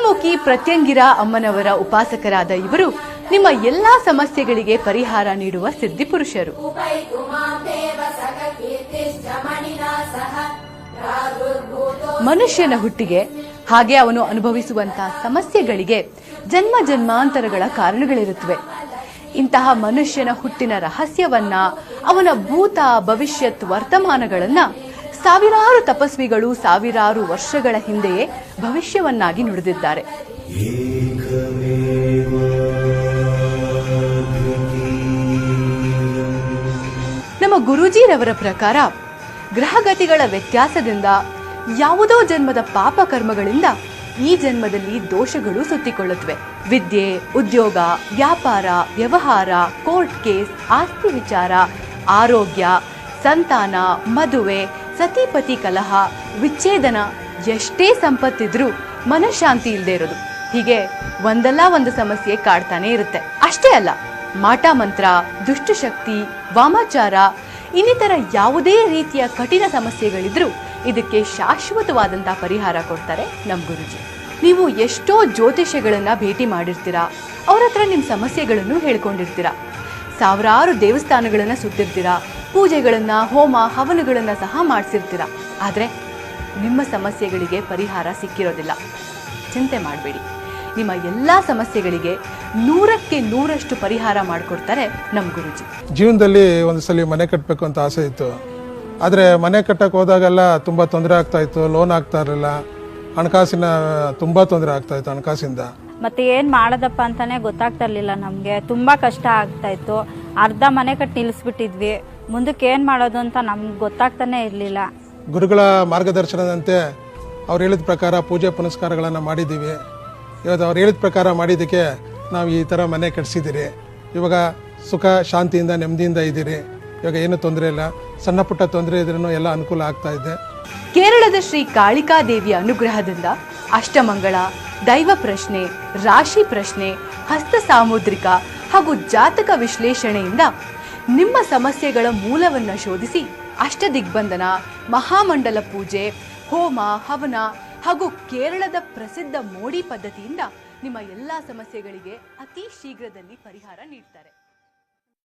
ಚಂದ್ರಮುಖಿ ಪ್ರತ್ಯಂಗಿರ ಅಮ್ಮನವರ ಉಪಾಸಕರಾದ ಇವರು ನಿಮ್ಮ ಎಲ್ಲಾ ಸಮಸ್ಯೆಗಳಿಗೆ ಪರಿಹಾರ ನೀಡುವ ಸಿದ್ಧಿಪುರುಷರು. ಮನುಷ್ಯನ ಹುಟ್ಟಿಗೆ ಹಾಗೆ ಅವನು ಅನುಭವಿಸುವಂತಹ ಸಮಸ್ಯೆಗಳಿಗೆ ಜನ್ಮ ಜನ್ಮಾಂತರಗಳ ಕಾರಣಗಳಿರುತ್ತವೆ. ಇಂತಹ ಮನುಷ್ಯನ ಹುಟ್ಟಿನ ರಹಸ್ಯವನ್ನ, ಅವನ ಭೂತ ಭವಿಷ್ಯತ್ ವರ್ತಮಾನಗಳನ್ನ ಸಾವಿರಾರು ತಪಸ್ವಿಗಳು ಸಾವಿರಾರು ವರ್ಷಗಳ ಹಿಂದೆಯೇ ಭವಿಷ್ಯವನ್ನಾಗಿ ನುಡಿದಿದ್ದಾರೆ. ನಮ್ಮ ಗುರೂಜಿರವರ ಪ್ರಕಾರ ಗ್ರಹಗತಿಗಳ ವ್ಯತ್ಯಾಸದಿಂದ ಯಾವುದೋ ಜನ್ಮದ ಪಾಪ ಕರ್ಮಗಳಿಂದ ಈ ಜನ್ಮದಲ್ಲಿ ದೋಷಗಳು ಸುತ್ತಿಕೊಳ್ಳುತ್ತವೆ. ವಿದ್ಯೆ, ಉದ್ಯೋಗ, ವ್ಯಾಪಾರ, ವ್ಯವಹಾರ, ಕೋರ್ಟ್ ಕೇಸ್, ಆಸ್ತಿ ವಿಚಾರ, ಆರೋಗ್ಯ, ಸಂತಾನ, ಮದುವೆ, ಸತಿಪತಿ ಕಲಹ, ವಿಚ್ಛೇದನ, ಎಷ್ಟೇ ಸಂಪತ್ತಿದ್ರೂ ಮನಃಶಾಂತಿ ಇಲ್ಲದೆ ಇರೋದು, ಹೀಗೆ ಒಂದಲ್ಲ ಒಂದು ಸಮಸ್ಯೆ ಕಾಡ್ತಾನೆ ಇರುತ್ತೆ. ಅಷ್ಟೇ ಅಲ್ಲ, ಮಾಟ ಮಂತ್ರ, ದುಷ್ಟಶಕ್ತಿ, ವಾಮಾಚಾರ ಇನ್ನಿತರ ಯಾವುದೇ ರೀತಿಯ ಕಠಿಣ ಸಮಸ್ಯೆಗಳಿದ್ರೂ ಇದಕ್ಕೆ ಶಾಶ್ವತವಾದಂತಹ ಪರಿಹಾರ ಕೊಡ್ತಾರೆ ನಮ್ಮ ಗುರುಜಿ. ನೀವು ಎಷ್ಟೋ ಜ್ಯೋತಿಷ್ಯಗಳನ್ನ ಭೇಟಿ ಮಾಡಿರ್ತೀರಾ, ಅವ್ರ ಹತ್ರ ನಿಮ್ಮ ಸಮಸ್ಯೆಗಳನ್ನು ಹೇಳ್ಕೊಂಡಿರ್ತೀರಾ, ಸಾವಿರಾರು ದೇವಸ್ಥಾನಗಳನ್ನ ಸುತ್ತಿರ್ತೀರಾ, ಪೂಜೆಗಳನ್ನ, ಹೋಮ ಹವನಗಳನ್ನ ಸಹ ಮಾಡಿಸಿರ್ತೀರಾ. ಆದರೆ ನಿಮ್ಮ ಸಮಸ್ಯೆಗಳಿಗೆ ಪರಿಹಾರ ಸಿಕ್ಕಿರೋದಿಲ್ಲ. ಚಿಂತೆ ಮಾಡಬೇಡಿ, ನಿಮ್ಮ ಎಲ್ಲಾ ಸಮಸ್ಯೆಗಳಿಗೆ 100ಕ್ಕೆ 100ರಷ್ಟು ಪರಿಹಾರ ಮಾಡಿಕೊಡ್ತಾರೆ ನಮ್ಮ ಗುರುಜಿ. ಜೀವನದಲ್ಲಿ ಒಂದ್ಸಲಿ ಮನೆ ಕಟ್ಟಬೇಕು ಅಂತ ಆಸೆ ಇತ್ತು. ಆದರೆ ಮನೆ ಕಟ್ಟಕ್ಕೆ ಹೋದಾಗೆಲ್ಲ ತುಂಬ ತೊಂದರೆ ಆಗ್ತಾ ಇತ್ತು, ಲೋನ್ ಆಗ್ತಾ ಇರಲಿಲ್ಲ, ಹಣಕಾಸಿನ ತುಂಬ ತೊಂದರೆ ಆಗ್ತಾ ಇತ್ತು ಹಣಕಾಸಿಂದ. ಮತ್ತೆ ಏನು ಮಾಡೋದಪ್ಪ ಅಂತಾನೆ ಗೊತ್ತಾಗ್ತಾ ಇರಲಿಲ್ಲ. ನಮಗೆ ತುಂಬ ಕಷ್ಟ ಆಗ್ತಾ ಇತ್ತು. ಅರ್ಧ ಮನೆ ಕಟ್ಟಿ ನಿಲ್ಲಿಸ್ಬಿಟ್ಟಿದ್ವಿ. ಮುಂದಕ್ಕೆ ಏನು ಮಾಡೋದು ಅಂತ ನಮ್ಗೆ ಗೊತ್ತಾಗ್ತಾನೆ ಇರಲಿಲ್ಲ. ಗುರುಗಳ ಮಾರ್ಗದರ್ಶನದಂತೆ ಅವ್ರು ಹೇಳಿದ ಪ್ರಕಾರ ಪೂಜೆ ಪುನಸ್ಕಾರಗಳನ್ನು ಮಾಡಿದ್ದೀವಿ. ಇವತ್ತು ಅವ್ರು ಹೇಳಿದ ಪ್ರಕಾರ ಮಾಡಿದ್ದಕ್ಕೆ ನಾವು ಈ ಥರ ಮನೆ ಕಟ್ಸಿದ್ದೀರಿ. ಇವಾಗ ಸುಖ ಶಾಂತಿಯಿಂದ ನೆಮ್ಮದಿಯಿಂದ ಇದ್ದೀರಿ. ಇವಾಗ ಏನು ತೊಂದರೆ ಇಲ್ಲ, ಸಣ್ಣ ಪುಟ್ಟ ತೊಂದರೆ ಇದ್ರೂ ಎಲ್ಲ ಅನುಕೂಲ ಆಗ್ತಾ ಇದೆ. ಕೇರಳದ ಶ್ರೀ ಕಾಳಿಕಾ ದೇವಿಯ ಅನುಗ್ರಹದಿಂದ ಅಷ್ಟಮಂಗಳ, ದೈವ ಪ್ರಶ್ನೆ, ರಾಶಿ ಪ್ರಶ್ನೆ, ಹಸ್ತ ಸಾಮುದ್ರಿಕ ಹಾಗೂ ಜಾತಕ ವಿಶ್ಲೇಷಣೆಯಿಂದ ನಿಮ್ಮ ಸಮಸ್ಯೆಗಳ ಮೂಲವನ್ನ ಶೋಧಿಸಿ ಅಷ್ಟದಿಗ್ಬಂಧನ, ಮಹಾಮಂಡಲ ಪೂಜೆ, ಹೋಮ ಹವನ ಹಾಗೂ ಕೇರಳದ ಪ್ರಸಿದ್ಧ ಮೋಡಿ ಪದ್ಧತಿಯಿಂದ ನಿಮ್ಮ ಎಲ್ಲಾ ಸಮಸ್ಯೆಗಳಿಗೆ ಅತಿ ಶೀಘ್ರದಲ್ಲಿ ಪರಿಹಾರ ನೀಡ್ತಾರೆ.